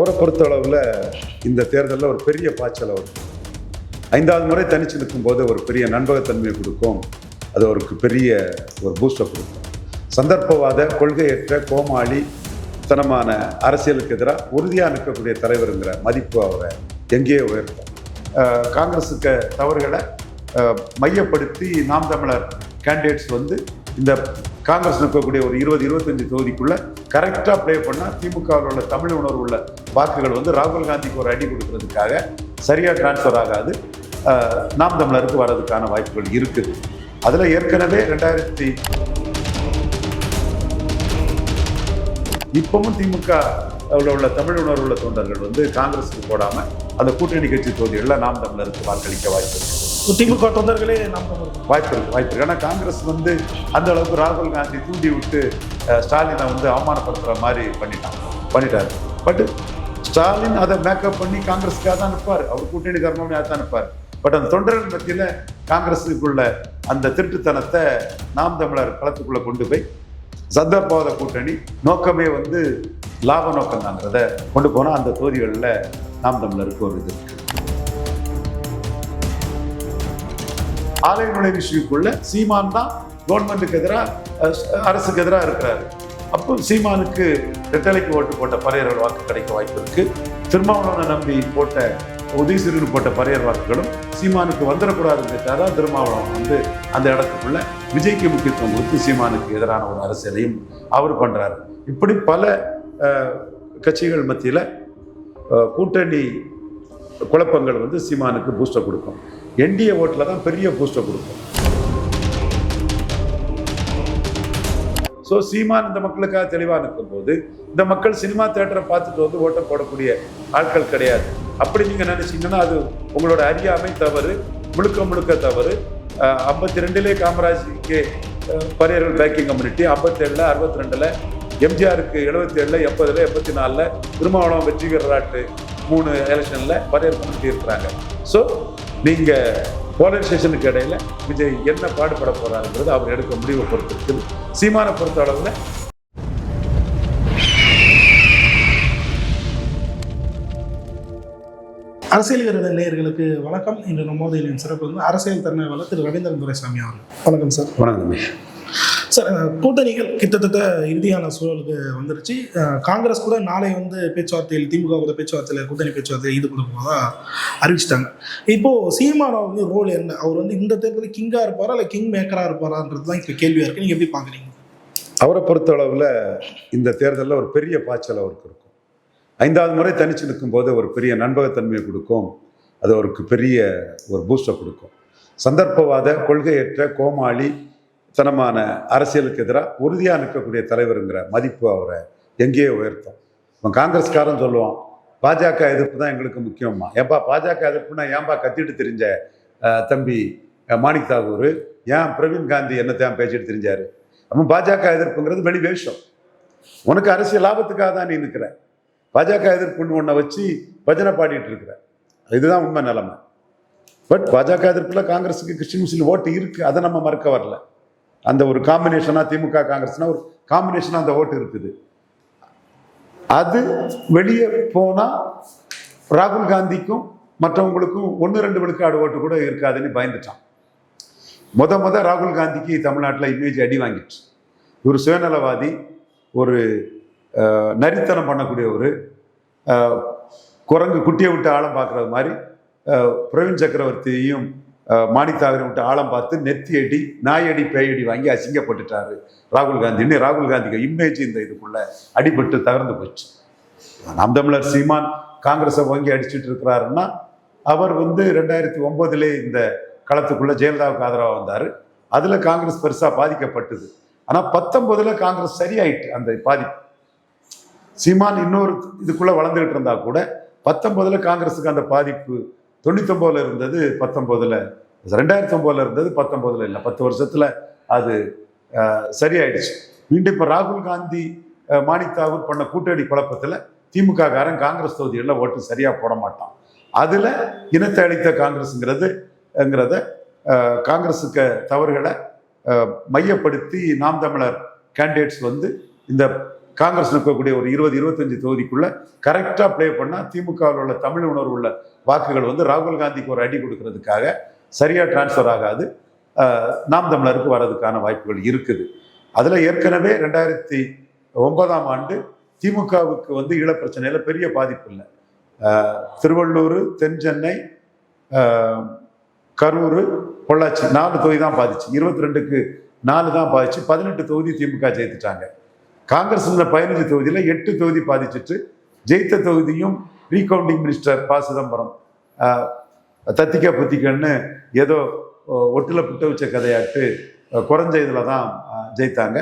அவரை பொறுத்தளவில் இந்த தேர்தலில் ஒரு பெரிய பாய்ச்சல் அவர் 5வது முறை தனிச்சு நிற்கும்போது ஒரு பெரிய நண்பகத்தன்மையை கொடுக்கும். அது அவருக்கு பெரிய ஒரு பூஸ்டை கொடுக்கும். சந்தர்ப்பவாத கொள்கையற்ற கோமாளி தனமான அரசியலுக்கு எதிராக உறுதியாக நிற்கக்கூடிய தலைவருங்கிற மதிப்பு அவரை எங்கேயோ உயர்த்தும். காங்கிரஸுக்கு தவறுகளை மையப்படுத்தி நாம் தமிழர் கேண்டிடேட்ஸ் இந்த காங்கிரஸ் நிற்கக்கூடிய ஒரு 20-25 தொகுதிக்குள்ள கரெக்டாக ப்ளே பண்ணால் திமுகவில் உள்ள தமிழ் உணர்வு உள்ள வாக்குகள் ராகுல் காந்திக்கு ஒரு அடி கொடுக்கறதுக்காக சரியாக டிரான்ஸ்ஃபர் ஆகாது. நாம் தமிழருக்கு வர்றதுக்கான வாய்ப்புகள் இருக்குது. அதில் ஏற்கனவே இப்பவும் திமுக உள்ள தமிழ் உணர்வு உள்ள தொண்டர்கள் காங்கிரஸுக்கு போடாமல் அந்த கூட்டணி கட்சி தொகுதிகளில் நாம் தமிழருக்கு வாக்களிக்க வாய்ப்பு இருக்கு. திமுக தொண்டர்களே வாய்ப்பு இருக்கு. ஏன்னா காங்கிரஸ் அந்த அளவுக்கு ராகுல் காந்தி தூண்டி விட்டு ஸ்டாலினை அவமானப்படுத்துகிற மாதிரி பண்ணிட்டாரு. பட் ஸ்டாலின் அதை மேக்கப் பண்ணி காங்கிரஸுக்காக தான் நிற்பார். அவர் கூட்டணி தரணும்னு தான் நிற்பார். பட் அந்த தொண்டர்கள் மத்தியில் காங்கிரஸுக்குள்ள அந்த திருட்டுத்தனத்தை நாம் தமிழர் களத்துக்குள்ளே கொண்டு போய் சந்தர்ப்பவாத கூட்டணி நோக்கமே லாப நோக்கம் தாங்கிறத கொண்டு போனால் அந்த தொகுதிகளில் நாம் தமிழருக்கு ஒரு இது இருக்கு. ஆலய நுழைவு விஷயக்குள்ள சீமான் தான் கவர்மெண்ட்டுக்கு எதிராக அரசுக்கு எதிராக இருக்கிறாரு. அப்போ சீமானுக்கு ரெட்டலைக்கு ஓட்டு போட்ட பறையர்கள் வாக்கு கிடைக்க வாய்ப்பு இருக்கு. திருமாவளவனை நம்பி போட்ட உதயசூரியன் போட்ட பறையர் வாக்குகளும் சீமானுக்கு வந்துடக்கூடாதுங்கிறதுக்காக தான் திருமாவளவன் அந்த இடத்துக்குள்ள விஜய்க்கு முக்கியத்துவம் கொடுத்து சீமானுக்கு எதிரான ஒரு அரசியலையும் அவர் பண்றாரு. இப்படி பல கட்சிகள் மத்தியில் கூட்டணி குழப்பங்கள் சீமானுக்கு பூஸ்டை கொடுக்கும். என்டிஏ ஓட்டில் தான் பெரிய பூஸ்டை கொடுக்கும். ஸோ சீமான் இந்த மக்களுக்காக தெளிவாக நிற்கும் போது இந்த மக்கள் சினிமா தியேட்டரை பார்த்துட்டு ஓட்டை போடக்கூடிய ஆட்கள் கிடையாது. அப்படி நீங்கள் நினைச்சீங்கன்னா அது உங்களோட அறியாமை தவறு, முழுக்க தவறு. 52 காமராஜுக்கு பறையர்கள் பேக்கிங் கம்யூனிட்டி, 57 62 எம்ஜிஆருக்கு 77 80 84 திருமாவளவன் வெற்றிகராட்டு 3 எலெக்ஷனில் பறையர் கம்யூனிட்டி இருக்கிறாங்க. ஸோ நீங்கள் போலரைசேஷனுக்கு இடையில விஜய் என்ன பாடுபட போறாருங்கிறது அவர் எடுக்க முடிவை பொறுத்து இருக்குது. சீமானை பொறுத்த அளவில் அரசியல் விருத நேயர்களுக்கு வணக்கம். இன்று நம்மோதையின் சிறப்பு அரசியல் தரணியாளர் திரு ரவீந்திரன் துரைசாமி அவர்கள். வணக்கம் சார். வணக்கம் சார். கூட்டணிகள் கிட்டத்தட்ட இறுதியான சூழலுக்கு வந்துருச்சு. காங்கிரஸ் கூட நாளை பேச்சுவார்த்தையில் திமுக கூட பேச்சுவார்த்தையில் கூட்டணி பேச்சுவார்த்தையில் ஈடுபட போதா அறிவிச்சிட்டாங்க. இப்போ சீமானோ ரோல் என்ன? அவர் இந்த தேர்தலில் கிங்கா இருப்பாரா இல்லை கிங் மேக்கரா இருப்பாரான்றது தான் இப்போ கேள்வியா இருக்கு. நீங்க எப்படி பாக்குறீங்க? அவரை பொறுத்த அளவில் இந்த தேர்தலில் ஒரு பெரிய பாய்ச்சல் அவருக்கு இருக்கும். 5வது முறை தனிச்சு நிற்கும்போது ஒரு பெரிய நண்பகத்தன்மையை கொடுக்கும். அது அவருக்கு பெரிய ஒரு பூஸ்டை கொடுக்கும். சந்தர்ப்பவாத கொள்கையற்ற கோமாளி தனமான அரசியலுக்கு எதிராக உறுதியாக நிற்கக்கூடிய தலைவருங்கிற மதிப்பு அவரை எங்கேயோ உயர்த்தும். அவன் காங்கிரஸ்காரன் சொல்லுவான், பாஜக எதிர்ப்பு தான் எங்களுக்கு முக்கியமா. ஏன்பா பாஜக எதிர்ப்புனா ஏன்பா கத்திட்டு தெரிஞ்ச தம்பி மாணிக் தாகூர், ஏன் பிரவீன் காந்தி என்னத்தான் பேசிட்டு தெரிஞ்சாரு? அவன் பாஜக எதிர்ப்புங்கிறது வெளி வேஷம். உனக்கு அரசியல் லாபத்துக்காக தான் நீ நிற்கிற. பாஜக எதிர்ப்புன்னு ஒன்றை வச்சு பஜனை பாடிட்டு இருக்கிற. இதுதான் உண்மை நிலைமை. பட் பாஜக எதிர்ப்பில் காங்கிரஸுக்கு கிறிஸ்டின் முஸ்லீம் ஓட்டு இருக்கு, அதை நம்ம மறுக்க வரல. அந்த ஒரு காம்பினேஷனாக திமுக காங்கிரஸ்னா ஒரு காம்பினேஷனாக அந்த ஓட்டு இருக்குது. அது வெளியே போனால் ராகுல் காந்திக்கும் மற்றவங்களுக்கும் 1-2 விழுக்காடு ஓட்டு கூட இருக்காதுன்னு பயந்துட்டான். முத ராகுல் காந்திக்கு தமிழ்நாட்டில் இமேஜ் அடி வாங்கிட்டு, ஒரு சுயநலவாதி, ஒரு நரித்தனம் பண்ணக்கூடிய ஒரு குரங்கு குட்டியை விட்டு ஆழம் பார்க்குறது மாதிரி பிரவீன் சக்கரவர்த்தியையும் மாணிக் தாகூரை விட்டு ஆழம் பார்த்து நெத்தி அடி, நாயடி, பேயடி வாங்கி அசிங்கப்பட்டுட்டாரு ராகுல் காந்தின்னு. ராகுல் காந்திக்கு இமேஜ் இந்த இதுக்குள்ள அடிபட்டு தகர்ந்து போச்சு. நாம் சீமான் காங்கிரஸை வாங்கி அடிச்சுட்டு இருக்கிறாருன்னா அவர் 2009 இந்த களத்துக்குள்ள ஜெயலலிதாவுக்கு ஆதரவாக வந்தார். அதில் காங்கிரஸ் பெருசாக பாதிக்கப்பட்டது. ஆனால் 19 காங்கிரஸ் சரியாயிட்டு அந்த பாதிப்பு. சீமான் இன்னொரு இதுக்குள்ள வளர்ந்துகிட்டு இருந்தா கூட 19 காங்கிரஸுக்கு அந்த பாதிப்பு 99 இருந்தது, 19 2009 இருந்தது, 19 இல்லை. 10 வருஷத்துல அது சரியாயிடுச்சு. மீண்டும் இப்போ ராகுல் காந்தி மாணிக் தாகூர் பண்ண கூட்டணி குழப்பத்தில் திமுக காரன் காங்கிரஸ் தொகுதிகளில் ஓட்டு சரியா போட மாட்டான். அதுல இனத்தை அளித்த காங்கிரஸுங்கிறத காங்கிரஸுக்கு தவறுகளை மையப்படுத்தி நாம் தமிழர் கேண்டிடேட்ஸ் இந்த காங்கிரஸ் இருக்கக்கூடிய ஒரு 20-25 தொகுதிக்குள்ள கரெக்டாக ப்ளே பண்ணால் திமுகவில் உள்ள தமிழ் உணர்வு உள்ள வாக்குகள் வந்து ராகுல் காந்திக்கு ஒரு அடி கொடுக்கறதுக்காக சரியாக டிரான்ஸ்ஃபர் ஆகாது, நாம் தமிழருக்கு வர்றதுக்கான வாய்ப்புகள் இருக்குது. அதில் ஏற்கனவே 2009ஆம் ஆண்டு திமுகவுக்கு வந்து ஈழப்பிரச்சனையில் பெரிய பாதிப்பு இல்லை. திருவள்ளூர், தென் சென்னை, கரூர், பொள்ளாச்சி 4 தொகுதி தான் பாதிச்சு. 22க்கு 4 தான் பாதிச்சு. 18 தொகுதி திமுக ஜெயித்துட்டாங்க. காங்கிரஸ் 15 தொகுதியில் 8 தொகுதி பாதிச்சுட்டு ஜெயித்த தொகுதியும் ரீகவுண்டிங் மினிஸ்டர் ப. சிதம்பரம் தத்திக்க புத்திக்கன்னு ஏதோ ஒட்டில் புட்ட வச்ச கதையாட்டு குறைஞ்ச இதில் தான் ஜெயித்தாங்க.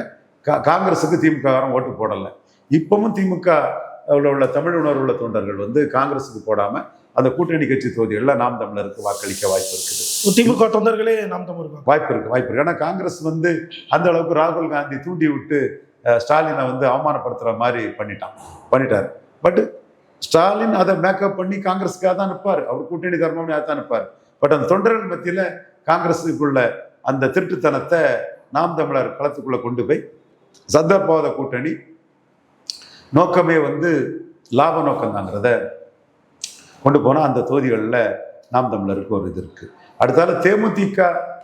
காங்கிரஸுக்கு திமுக ஓட்டு போடலை. இப்பவும் திமுக உள்ள தமிழ் உணர்வு உள்ள தொண்டர்கள் வந்து காங்கிரஸுக்கு போடாமல் அந்த கூட்டணி கட்சி தொகுதிகளில் நாம் தமிழருக்கு வாக்களிக்க வாய்ப்பு இருக்குது. திமுக தொண்டர்களே நாம் தமிழருக்கு வாய்ப்பு இருக்கு. ஏன்னா காங்கிரஸ் வந்து அந்த அளவுக்கு ராகுல் காந்தி தூண்டி விட்டு ஸ்டாலினை வந்து அவமானப்படுத்துகிற மாதிரி பண்ணிட்டார். பட் ஸ்டாலின் அதை மேக்கப் பண்ணி காங்கிரஸுக்காக தான் நிற்பார். அவர் கூட்டணி தர்மம்னு தான் நிற்பார். பட் அந்த தொண்டர்கள் மத்தியில் காங்கிரஸுக்குள்ள அந்த திருட்டுத்தனத்தை நாம் தமிழர் களத்துக்குள்ளே கொண்டு போய் சந்தர்ப்பவாத கூட்டணி நோக்கமே வந்து லாப நோக்கம் தாங்கிறத கொண்டு போனால் அந்த தொகுதிகளில் நாம் தமிழருக்கு ஒரு இது இருக்குது. அடுத்தால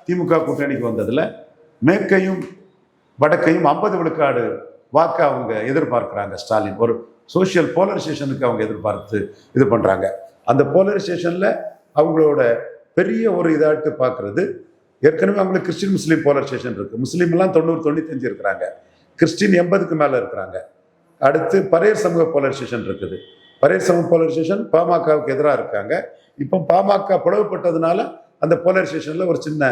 திமுக கூட்டணிக்கு வந்ததில் மேற்கையும் வடக்கையும் 50 விழுக்காடு வாக்கு அவங்க எதிர்பார்க்குறாங்க. ஸ்டாலின் ஒரு சோஷியல் போலரைசேஷனுக்கு அவங்க எதிர்பார்த்து இது பண்ணுறாங்க. அந்த போலரைசேஷனில் அவங்களோட பெரிய ஒரு இதாட்டு பார்க்குறது, ஏற்கனவே அவங்களுக்கு கிறிஸ்டின் முஸ்லீம் போலரைசேஷன் இருக்குது. முஸ்லீம்லாம் 90-95 இருக்கிறாங்க. கிறிஸ்டின் 80க்கு மேலே இருக்கிறாங்க. அடுத்து பரையர் சமூக போலரைசேஷன் இருக்குது. பரையர் சமூக போலரைசேஷன் பாமகவுக்கு எதிராக இருக்காங்க. இப்போ பாமக பிளவுபட்டதுனால அந்த போலரைசேஷனில் ஒரு சின்ன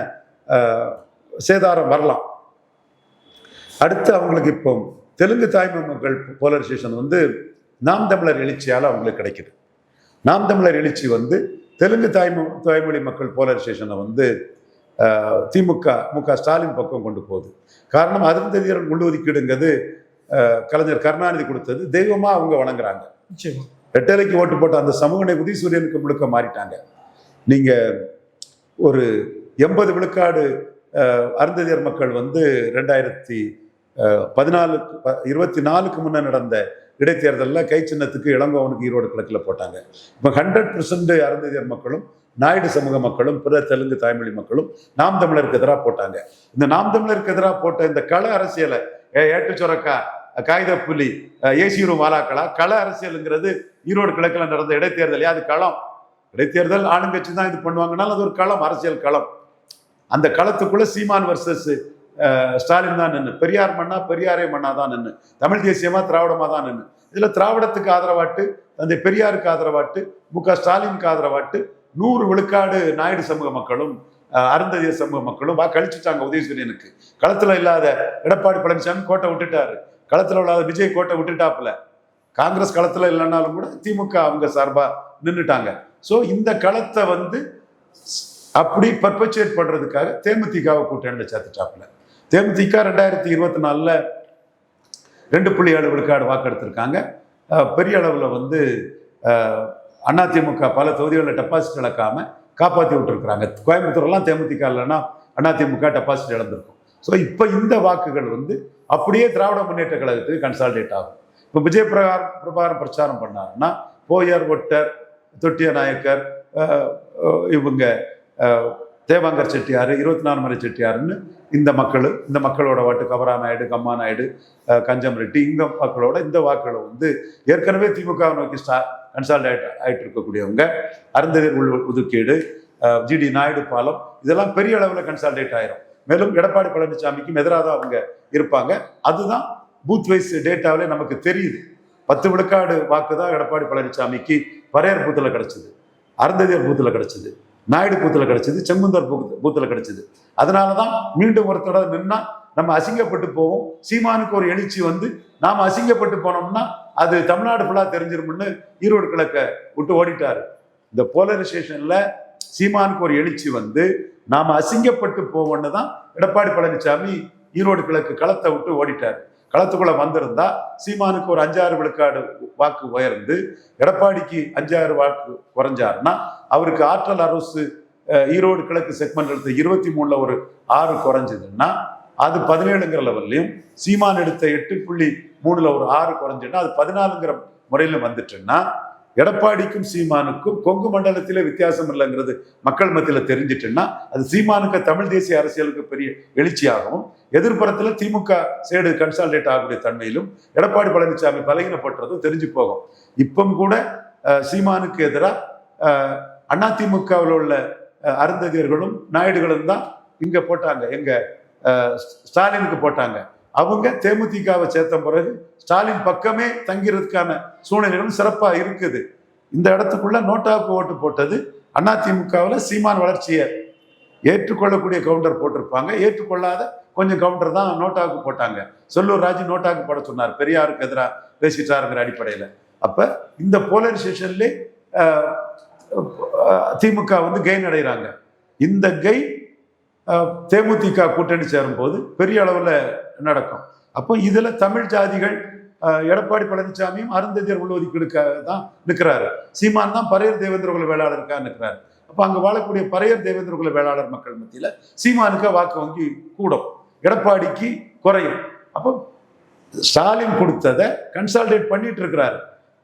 சேதாரம் வரலாம். அடுத்து அவங்களுக்கு இப்போ தெலுங்கு தாய்மொழி மக்கள் போலரைசேஷன் வந்து நாம் தமிழர் எழுச்சியால் அவங்களுக்கு கிடைக்குது. நாம் தமிழர் எழுச்சி வந்து தெலுங்கு தாய்மொழி மக்கள் போலரைசேஷனை வந்து மு.க. ஸ்டாலின் பக்கம் கொண்டு போகுது. காரணம் அருந்ததியர் உள்ளொதுக்கீடுங்கிறது கலைஞர் கருணாநிதி கொடுத்தது தெய்வமா அவங்க வணங்குறாங்க. ரெட்டலைக்கு ஓட்டு போட்ட அந்த சமூகனை உதயசூரியனுக்கு முழுக்க மாறிட்டாங்க. நீங்க ஒரு 80 விழுக்காடு அருந்ததியர் மக்கள் வந்து 2024க்கு முன்ன நடந்த இடைத்தேர்தலில் கை சின்னத்துக்கு இளங்கோவனுக்கு ஈரோடு கிழக்கில் போட்டாங்க. இப்போ 100% அருந்ததியர் மக்களும் நாயுடு சமூக மக்களும் பிற தெலுங்கு தாய்மொழி மக்களும் நாம் தமிழருக்கு எதிராக போட்டாங்க. இந்த நாம் தமிழருக்கு எதிராக போட்ட இந்த கள அரசியலை ஏட்டு சொரக்கா, காகித புலி, ஏசியூர் மாலாக்களா, கள அரசியலுங்கிறது ஈரோடு கிழக்கில் நடந்த இடைத்தேர்தல். அது களம். இடைத்தேர்தல் ஆளுங்கட்சி தான் இது பண்ணுவாங்கனாலும் அது ஒரு களம், அரசியல் களம். அந்த களத்துக்குள்ள சீமான் வர்சஸ் ஸ்டாலின் தான் நின்று, பெரியார் மண்ணா பெரியாரே மண்ணா தான் நின்று, தமிழ் தேசியமா திராவிடமா தான் நின்று. இதுல திராவிடத்துக்கு ஆதரவாட்டு, அந்த பெரியாருக்கு ஆதரவாட்டு, மு.க. ஸ்டாலினுக்கு ஆதரவாட்டு 100 விழுக்காடு நாயுடு சமூக மக்களும் அருந்ததியர் சமூக மக்களும் வாக்களிச்சுட்டாங்க உதயசூரியனுக்கு. களத்துல இல்லாத எடப்பாடி பழனிசாமி கோட்டை விட்டுட்டாரு. களத்துல இல்லாத விஜய் கோட்டை விட்டுட்டாப்புல. காங்கிரஸ் களத்துல இல்லைன்னாலும் கூட திமுக அவங்க சார்பா நின்றுட்டாங்க. ஸோ இந்த களத்தை வந்து அப்படி பர்பச்சுவேட் பண்றதுக்காக தேமுதிகவை கூட்டணியில் சேர்த்துட்டாப்புல. தேமுதிக 2024ல் 2.7 விழுக்காடு வாக்கெடுத்திருக்காங்க. பெரிய அளவில் வந்து அதிமுக பல தொகுதிகளில் டெபாசிட் இழக்காம காப்பாற்றி விட்டுருக்குறாங்க. கோயம்புத்தூர்லாம் தேமுதிக இல்லைன்னா அதிமுக டெபாசிட் இழந்திருக்கும். ஸோ இப்போ இந்த வாக்குகள் வந்து அப்படியே திராவிட முன்னேற்ற கழகத்துக்கு கன்சால்டேட் ஆகும். இப்போ விஜய் பிரபாகரன் பிரச்சாரம் பண்ணாருன்னா போயர், ஒட்டர், தொட்டிய நாயக்கர், இவங்க தேவாங்கர் செட்டியார், 24 மலை செட்டியாருன்னு இந்த மக்களோட வாட்டு கவரா நாயுடு, கம்மா நாயுடு, கஞ்சம் ரெட்டி, இந்த மக்களோட இந்த வாக்குகளை வந்து ஏற்கனவே திமுக நோக்கி கன்சால்டேட் ஆகிட்டு இருக்கக்கூடியவங்க, அருந்ததியர் ஒதுக்கீடு, ஜிடி நாயுடு பாலம், இதெல்லாம் பெரிய அளவில் கன்சால்டேட் ஆயிரும். மேலும் எடப்பாடி பழனிசாமிக்கும் எதிராக தான் அவங்க இருப்பாங்க. அதுதான் பூத் வைஸ் டேட்டாவிலே நமக்கு தெரியுது. 10 விழுக்காடு வாக்கு தான் எடப்பாடி பழனிசாமிக்கு பரையர் பூத்தில் கிடைச்சது, அருந்ததியர் பூத்தில் கிடைச்சது, நாயுடு பூத்தில் கிடைச்சது, செங்குந்தர் பூத்தில் கிடைச்சது. அதனாலதான் மீண்டும் ஒரு தடவை நின்னா நம்ம அசிங்கப்பட்டு போவோம். சீமானுக்கு ஒரு எழுச்சி வந்து நாம அசிங்கப்பட்டு போனோம்னா அது தமிழ்நாடு ஃபுல்லா தெரிஞ்சிரும்னு ஈரோடு கிழக்க விட்டு ஓடிட்டாரு. இந்த போலரைசேஷன்ல சீமானுக்கு ஒரு எழுச்சி வந்து நாம அசிங்கப்பட்டு போவோம்னு தான் எடப்பாடி பழனிசாமி ஈரோடு கிழக்கு களத்தை விட்டு ஓடிட்டாரு. களத்துக்குள்ள வந்திருந்தா சீமானுக்கு ஒரு 5-6 விழுக்காடு வாக்கு உயர்ந்து எடப்பாடிக்கு 5-6 வாக்கு குறைஞ்சாருன்னா அவருக்கு ஆற்றல் அரசு ஈரோடு கிழக்கு செக்மெண்ட் எடுத்த 23ல் ஒரு 6 குறைஞ்சதுன்னா அது 17ங்கிற லெவல்லையும், சீமான் எடுத்த 8.3 3ல் ஒரு 6 குறைஞ்சுன்னா அது 14ங்கிற முறையில வந்துட்டுன்னா எடப்பாடிக்கும் சீமானுக்கும் கொங்கு மண்டலத்திலே வித்தியாசம் இல்லைங்கிறது மக்கள் மத்தியில தெரிஞ்சிட்டுன்னா அது சீமானுக்கு தமிழ் தேசிய அரசியலுக்கு பெரிய எழுச்சியாகவும், எதிர்ப்புறத்துல திமுக சேடு கன்சால்டேட் ஆகக்கூடிய தன்மையிலும் எடப்பாடி பழனிசாமி பலகீனப்பட்டதும் தெரிஞ்சு போகும். இப்பவும் கூட சீமானுக்கு எதிராக அதிமுகவில் உள்ள அருந்ததியர்களும் நாயுடுகளும் தான் இங்க போட்டாங்க, எங்க ஸ்டாலினுக்கு போட்டாங்க. அவங்க தேமுதிகவை சேர்த்த பிறகு ஸ்டாலின் பக்கமே தங்கிறதுக்கான சூழ்நிலைகளும் சிறப்பா இருக்குது. இந்த இடத்துக்குள்ள நோட்டாவுக்கு ஓட்டு போட்டது அதிமுகவில் சீமான் வளர்ச்சியை ஏற்றுக்கொள்ளக்கூடிய கவுண்டர் போட்டிருப்பாங்க, ஏற்றுக்கொள்ளாத கொஞ்சம் கவுண்டர் தான் நோட்டாவுக்கு போட்டாங்க. சொல்லூர் ராஜு நோட்டாவுக்கு போட சொன்னார், பெரியாருக்கு எதிராக பேசிட்டாருங்கிற அடிப்படையில். அப்ப இந்த போலரைசேஷன்ல திமுக வந்து கெயின் அடைகிறாங்க. இந்த கெயின் தேமுதிக கூட்டணி சேரும் போது பெரிய அளவில் நடக்கும். அப்போ இதுல தமிழ் ஜாதிகள் எடப்பாடி பழனிசாமியும் அருந்ததியர் உள்ஒதுக்கீடுக்காக தான் நிற்கிறாரு. சீமான் தான் பறையர் தேவேந்திர குல வேளாளருக்காக நிற்கிறாரு. அப்போ அங்கே வாழக்கூடிய பறையர் தேவேந்திர குல வேளாளர் மக்கள் மத்தியில் சீமானுக்கு வாக்கு வங்கி கூடும், எடப்பாடிக்கு குறையும். அப்போ ஸ்டாலின் கொடுத்ததை கன்சால்டேட் பண்ணிட்டு இருக்கிறாரு.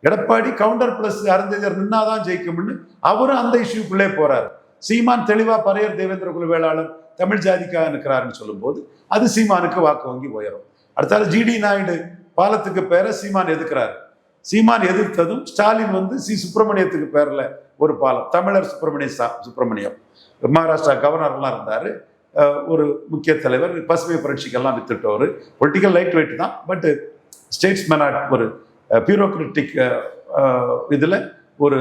எடப்பாடி கவுண்டர் பிளஸ் அருந்ததியர் நின்னாதான் ஜெயிக்கும்னு அவரும் அந்த இஷ்யூக்குள்ளே போறாரு. சீமான் தெளிவா பறையர் தேவேந்திர குல வேளாளர் தமிழ் ஜாதிக்காக நிற்கிறாருன்னு சொல்லும் போது அது சீமானுக்கு வாக்கு வங்கி உயரும். அடுத்தால ஜிடி நாயுடு பாலத்துக்கு பேர சீமான் எதிர்க்கிறாரு. சீமான் எதிர்த்ததும் ஸ்டாலின் வந்து சுப்பிரமணியத்துக்கு பேர்ல ஒரு பாலம், தமிழர் சுப்பிரமணியம் மகாராஷ்டிரா கவர்னர்லாம் இருந்தாரு, ஒரு முக்கிய தலைவர், பசுமை புரட்சிக்கெல்லாம் வித்துட்டவர், பொலிட்டிக்கல் லைட் வெயிட் தான், பட் ஸ்டேட்ஸ்மேன், ஒரு பியூரோக்ராட்டிக் இதுல ஒரு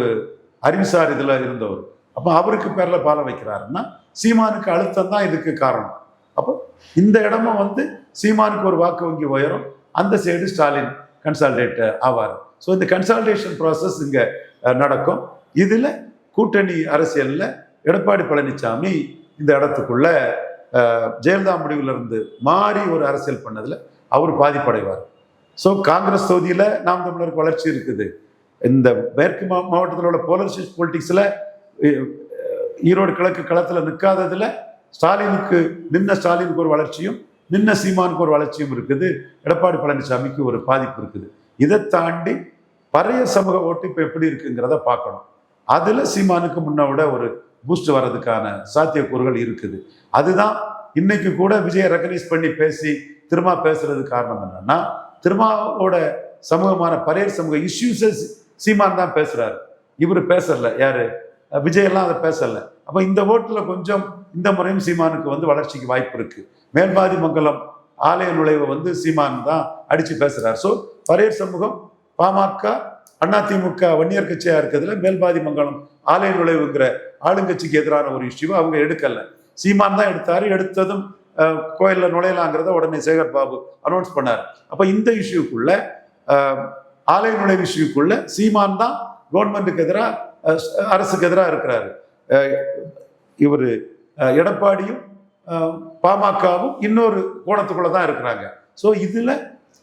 அறிவுசார் இதுல இருந்தவர். அப்போ அவருக்கு பேர்ல பாலம் வைக்கிறாருன்னா சீமானுக்கு அழுத்தம் தான் இதுக்கு காரணம். அப்போ இந்த இடமும் வந்து சீமானுக்கு ஒரு வாக்கு வங்கி உயரும், அந்த சைடு ஸ்டாலின் கன்சால்டேட் ஆவார். ஸோ இந்த கன்சால்டேஷன் ப்ராசஸ் இங்க நடக்கும். இதுல கூட்டணி அரசியல்ல எடப்பாடி பழனிசாமி இந்த இடத்துக்குள்ள ஜெயலலிதா முடிவுல இருந்து மாறி ஒரு அரசியல் பண்ணதுல அவர் பாதிப்படைவார். ஸோ காங்கிரஸ் தொகுதியில நாம் தமிழருக்கு வளர்ச்சி இருக்குது. இந்த மேற்கு மாவட்டத்தில் உள்ள போலரைசேஷன் பொலிட்டிக்ஸ்ல ஈரோடு கிழக்கு களத்துல நிற்காததுல ஸ்டாலினுக்கு ஒரு வளர்ச்சியும் நின்ன சீமானுக்கு ஒரு வளர்ச்சியும் இருக்குது, எடப்பாடி பழனிசாமிக்கு ஒரு பாதிப்பு இருக்குது. இதை தாண்டி பழைய சமூக ஓட்டு இப்ப எப்படி இருக்குங்கிறத பார்க்கணும். அதுல சீமானுக்கு முன்ன விட ஒரு பூஸ்ட் வர்றதுக்கான சாத்தியக்கூறுகள் இருக்குது. அதுதான் இன்னைக்கு கூட விஜயை ரெகனைஸ் பண்ணி பேசி திரும்ப பேசுறது காரணம் என்னன்னா, திருமாவோட சமூகமான பழைய சமூக இஷ்யூஸை சீமான் தான் பேசுறாரு, இவர் பேசல, யாரு விஜயெல்லாம் அதை பேசல. அப்ப இந்த ஓட்டுல கொஞ்சம் இந்த முறையும் சீமானுக்கு வந்து வளர்ச்சிக்கு வாய்ப்பு இருக்கு. மேல்பாதி மங்கலம் ஆலய நுழைவை வந்து சீமான் தான் அடிச்சு பேசுறாரு. ஸோ பரையர் சமூகம் பாமக அதிமுக வன்னியர் கட்சியா இருக்கிறதுல மேல்பாதி மங்கலம் ஆலய நுழைவுங்கிற ஆளுங்கட்சிக்கு எதிரான ஒரு இஷ்யூவை அவங்க எடுக்கல, சீமான் தான் எடுத்தாரு. எடுத்ததும் கோயில்ல நுழையலாங்கிறத உடனே சேகர் பாபு அனௌன்ஸ் பண்ணாரு. அப்ப இந்த இஷ்யூக்குள்ள ஆலய நுழைவு இஷ்யூக்குள்ள சீமான் தான் கவர்மெண்ட்டுக்கு எதிராக அரசுக்கு எதிராக இருக்கிறாரு. இவர் எடப்பாடியும் பாமகவும் இன்னொரு கோணத்துக்குள்ளதான் இருக்கிறாங்க. ஸோ இதுல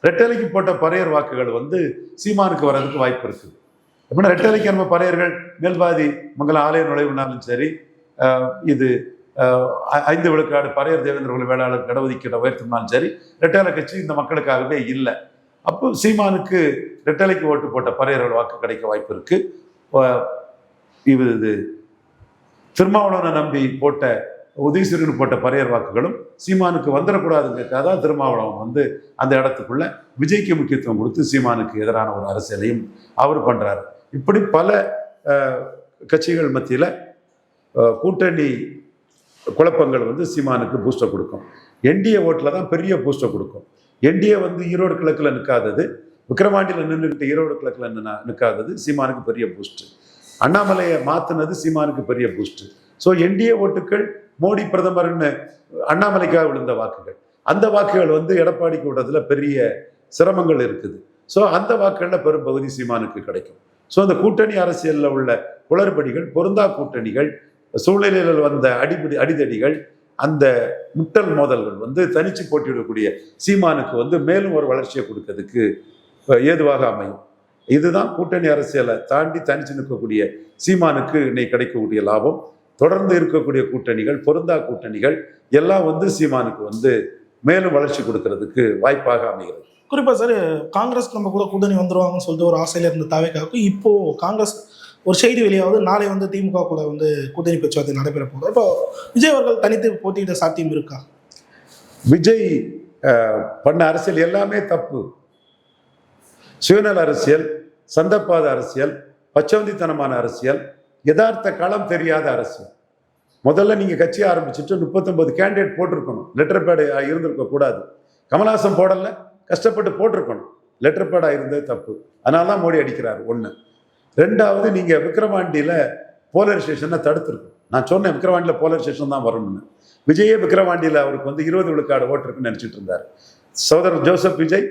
ரெட்டலைக்கு போட்ட பறையர் வாக்குகள் வந்து சீமானுக்கு வர்றதுக்கு வாய்ப்பு இருக்குது. எப்படின்னா ரெட்டலைக்கு நம்ம பறையர்கள் மேல்பாதி மங்கலம் ஆலய நுழைவுனாலும் சரி, இது 5 விழுக்காடு பறையர் தேவேந்திர குல வேளாளர் இடஒதுக்கீட்டை உயர்த்தினாலும் சரி, ரெட்டலை கட்சி இந்த மக்களுக்காகவே இல்லை. அப்போ சீமானுக்கு ரெட்டலைக்கு ஓட்டு போட்ட பறையர்கள் வாக்கு கிடைக்க வாய்ப்பு இருக்கு. இது திருமாவளவனை நம்பி போட்ட உதயசூரியன் போட்ட பறையர் வாக்குகளும் சீமானுக்கு வந்துடக்கூடாதுங்கிறதுக்காக தான் திருமாவளவன் வந்து அந்த இடத்துக்குள்ள விஜய்க்கு முக்கியத்துவம் கொடுத்து சீமானுக்கு எதிரான ஒரு அரசியலையும் அவர் பண்றாரு. இப்படி பல கட்சிகள் மத்தியில கூட்டணி குழப்பங்கள் வந்து சீமானுக்கு பூஸ்டர் கொடுக்கும். என்டிஏ ஓட்டில் தான் பெரிய பூஸ்டர் கொடுக்கும். என்டிஏ வந்து ஈரோடு கிழக்குல நிற்காதது, விக்கிரவாண்டியில் நின்றுக்கிட்டு ஈரோடு கிழக்குல நிற்காதது சீமானுக்கு பெரிய பூஸ்ட். அண்ணாமலையை மாத்தினது சீமானுக்கு பெரிய பூஸ்ட். ஸோ என்டிஏ ஓட்டுகள் மோடி பிரதமர்னு அண்ணாமலைக்காக விழுந்த வாக்குகள், அந்த வாக்குகள் வந்து எடப்பாடிக்கு விடுறதுல பெரிய சிரமங்கள் இருக்குது. ஸோ அந்த வாக்குகளில் பெரும் பகுதி சீமானுக்கு கிடைக்கும். ஸோ அந்த கூட்டணி அரசியலில் உள்ள குளறுபடிகள், பொருந்தா கூட்டணிகள், சூழ்நிலையில் வந்த அடிதடிகள், அந்த முட்டல் மோதல்கள் வந்து தனிச்சு போட்டியிடக்கூடிய சீமானுக்கு வந்து மேலும் ஒரு வளர்ச்சியை கொடுக்கறதுக்கு ஏதுவாக அமையும். இதுதான் கூட்டணி அரசியலை தாண்டி தனிச்சு நிற்கக்கூடிய சீமானுக்கு இன்னைக்கு கிடைக்கக்கூடிய லாபம். தொடர்ந்து இருக்கக்கூடிய கூட்டணிகள், பொருந்தா கூட்டணிகள் எல்லாம் வந்து சீமானுக்கு வந்து மேலும் வளர்ச்சி கொடுக்கறதுக்கு வாய்ப்பாக அமைகிறது. குறிப்பா சார் காங்கிரஸ் நம்ம கூட கூட்டணி வந்துருவாங்கன்னு சொல்லிட்டு ஒரு ஆசையில இருந்த தாவேக்காவுக்கு இப்போ காங்கிரஸ் ஒரு செய்தி வெளியாவது நாளை வந்து திமுக கூட வந்து கூட்டணி பேச்சுவார்த்தை நடைபெற போகுது. இப்போ விஜய் அவர்கள் தனித்து போட்டியிட சாத்தியம் இருக்கா? விஜய் பண்ண அரசியல் எல்லாமே தப்பு. சுயநல அரசியல், சந்தப்பாத அரசியல், பச்சவந்தித்தனமான அரசியல், யதார்த்த களம் தெரியாத அரசியல். முதல்ல நீங்க கட்சி ஆரம்பிச்சுட்டு 39 கேண்டிடேட் போட்டிருக்கணும். லெட்டர் பேட் இருந்திருக்க கூடாது. கமல்ஹாசன் போடல, கஷ்டப்பட்டு போட்டிருக்கணும். லெட்டர் பேடா இருந்தது தப்பு. அதனால தான் மோடி அடிக்கிறாரு. ஒண்ணு. ரெண்டாவது, நீங்க விக்கிரவாண்டியில போலரைசேஷனை தடுத்துருக்கணும். நான் சொன்னேன் விக்கிரவாண்டியில போலரைசேஷன் தான் வரணும்னு. விஜயே விக்கிரவாண்டியில அவருக்கு வந்து 20 விழுக்காடு ஓட்டு இருக்குன்னு நினைச்சிட்டு இருந்தாரு. சகோதரர் ஜோசப் விஜய்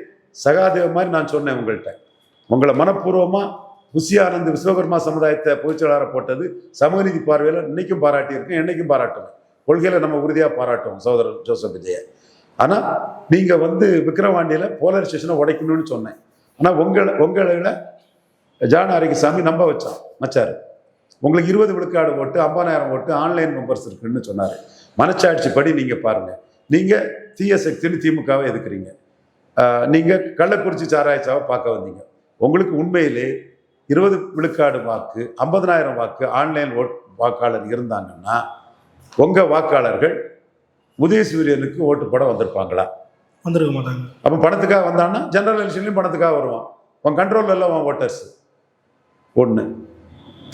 சகாதேவ மாதிரி நான் சொன்னேன் உங்கள்கிட்ட. உங்களை மனப்பூர்வமா புஷி ஆனந்த் விஸ்வகர்மா சமுதாயத்தை பொதுச்செயலாளரை போட்டது சமூக நீதி பார்வையில் இன்னைக்கும் பாராட்டியிருக்கேன், என்னைக்கும் பாராட்டுவேன். கொள்கையில நம்ம உறுதியாக பாராட்டுவோம் சகோதரர் ஜோசப் விஜயை. ஆனால் நீங்க வந்து விக்கிரவாண்டியில போலரைசேஷனை உடைக்கணும்னு சொன்னேன். ஆனால் உங்களை ஜான் ஆரோக்கியசாமி நம்ப வச்சாரு. உங்களுக்கு 20 விழுக்காடு ஓட்டு, 50,000 ஓட்டு, ஆன்லைன் மெம்பர்ஸ் இருக்குன்னு சொன்னாரு. மனச்சாட்சி படி நீங்க பாருங்க. நீங்க தீய சக்தின்னு திமுகவை எதுக்குறீங்க. நீங்க கள்ளக்குறிச்சி சாராயச்சாவை பார்க்க வந்தீங்க. உங்களுக்கு உண்மையிலே 20 விழுக்காடு வாக்கு, 50,000 வாக்கு ஆன்லைன் வாக்காளர் இருந்தாங்கன்னா உங்க வாக்காளர்கள் உதயசூரியனுக்கு ஓட்டு போட வந்திருப்பாங்களா? வந்திருக்க மாட்டாங்க. அப்ப பணத்துக்காக வந்தான்னா ஜெனரல் எலெக்ஷன்லயும் பணத்துக்காக வருவான். உன் கண்ட்ரோல் எல்லாம் உன் ஓட்டர்ஸ். ஒண்ணு.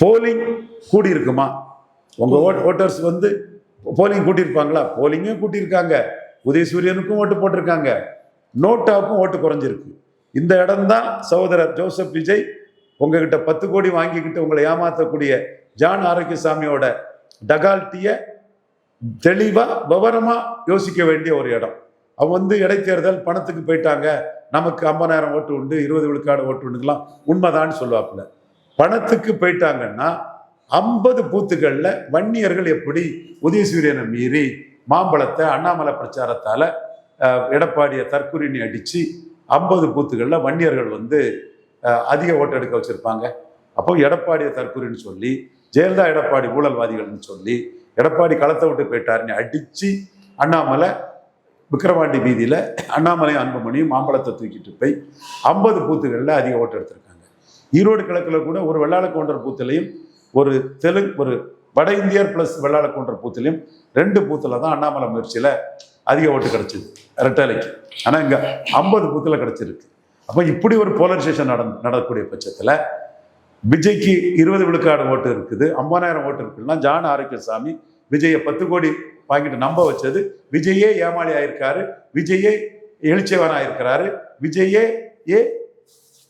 போலிங் கூடி இருக்குமா? உங்க ஓட்டர்ஸ் வந்து போலிங் கூட்டியிருப்பாங்களா? போலிங்கும் கூட்டியிருக்காங்க, உதயசூரியனுக்கும் ஓட்டு போட்டிருக்காங்க, நோட்டாவுக்கும் ஓட்டு குறைஞ்சிருக்கு. இந்த இடம்தான் சகோதரர் ஜோசப் விஜய் உங்ககிட்ட 10 கோடி வாங்கிக்கிட்டு உங்களை ஏமாற்றக்கூடிய ஜான் ஆரோக்கியசாமியோட டகால்ட்டிய தெளிவா விவரமா யோசிக்க வேண்டிய ஒரு இடம். அவங்க வந்து இடைத்தேர்தல் பணத்துக்கு போயிட்டாங்க, நமக்கு 50,000 ஓட்டு உண்டு, 20 விழுக்காடு ஓட்டு உண்டுலாம் உண்மைதான்னு சொல்லுவாப்புல. பணத்துக்கு போயிட்டாங்கன்னா 50 பூத்துக்கள்ல வன்னியர்கள் எப்படி உதயசூரியனை மீறி மாம்பழத்தை அண்ணாமலை பிரச்சாரத்தால எடப்பாடியை தற்குறினி அடிச்சு 50 பூத்துக்கள்ல வன்னியர்கள் வந்து அதிக ஓட்டு எடுக்க வச்சிருப்பாங்க. அப்போ எடப்பாடியை தற்குறின்னு சொல்லி, ஜெயலலிதா எடப்பாடி ஊழல்வாதிகள்னு சொல்லி, எடப்பாடி களத்தை விட்டு போயிட்டாருன்னு அடிச்சு அண்ணாமலை விக்கிரவாண்டி வீதியில அண்ணாமலை அன்புமணியும் மாம்பழத்தை தூக்கிட்டு போய் 50 பூத்துகளில் அதிக ஓட்டு எடுத்திருக்காங்க. ஈரோடு கிழக்கில் கூட ஒரு வெள்ளாள கவுண்டர் பூத்திலையும் ஒரு வட இந்தியர் பிளஸ் வெள்ளாள கவுண்டர் பூத்திலையும் 2 பூத்துல தான் அண்ணாமலை முயற்சியில அதிக ஓட்டு கிடைச்சிது ரெட்டலைக்கு. ஆனா இங்க 50 பூத்துல கிடைச்சிருக்கு. அப்ப இப்படி ஒரு போலரைசேஷன் நடக்கக்கூடிய பட்சத்துல விஜய்க்கு 20 விழுக்காடு ஓட்டு இருக்குது, 50,000 ஓட்டு இருக்குன்னா ஜான் ஆரோக்கியசாமி விஜயை 10 கோடி வாங்கிட்டு நம்ப வச்சது. விஜயே ஏமாளி ஆயிருக்காரு, விஜயே எழுச்சியவன் ஆயிருக்கிறாரு, விஜயே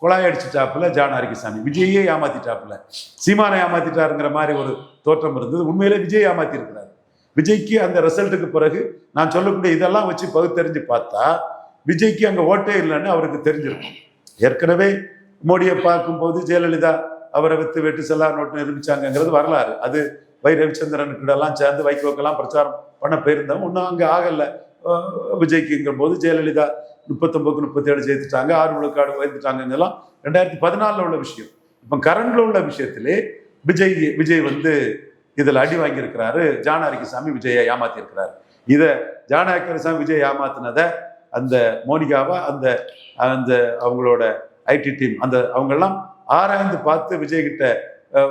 குழாய் அடிச்சுட்டாப்புல ஜான் ஆரோக்கியசாமி, விஜயே ஏமாத்திட்டாப்புல. சீமானை ஏமாத்திட்டாருங்கிற மாதிரி ஒரு தோற்றம் இருந்தது. உண்மையிலே விஜய் ஏமாத்தி இருக்கிறாரு. விஜய்க்கு அந்த ரிசல்ட்டுக்கு பிறகு நான் சொல்லக்கூடிய இதெல்லாம் வச்சு பகுத்தறிஞ்சு பார்த்தா விஜய்க்கு அங்க ஓட்டே இல்லைன்னு அவருக்கு தெரிஞ்சிருக்கும். ஏற்கனவே மோடியை பார்க்கும்போது ஜெயலலிதா அவரை வெட்டு செல்லா நோட்டு நிரூபிச்சாங்கிறது வரலாறு. அது வை ரவிச்சந்திரன் கிட்டெல்லாம் சேர்ந்து வைகோக்கெல்லாம் பிரச்சாரம் பண்ண போயிருந்தவங்க ஒன்றும் அங்கே ஆகலை விஜய்க்குங்கிற போது. ஜெயலலிதா 39க்கு 37 ஜெயித்துட்டாங்க, 6 விழுக்காடு வந்துட்டாங்கலாம் 2014 உள்ள விஷயம். இப்போ கரண்ட்ல உள்ள விஷயத்திலே விஜய் வந்து இதில் அடி வாங்கியிருக்கிறாரு. ஜான் ஆரோக்கியசாமி விஜயை ஏமாத்தி இருக்கிறாரு. இதை ஜான் ஆரோக்கியசாமி விஜய் ஏமாத்தினதை அந்த மோனிகாவா அந்த அவங்களோட ஐடி டீம் அவங்கெல்லாம் ஆராய்ந்து பார்த்து விஜய் கிட்ட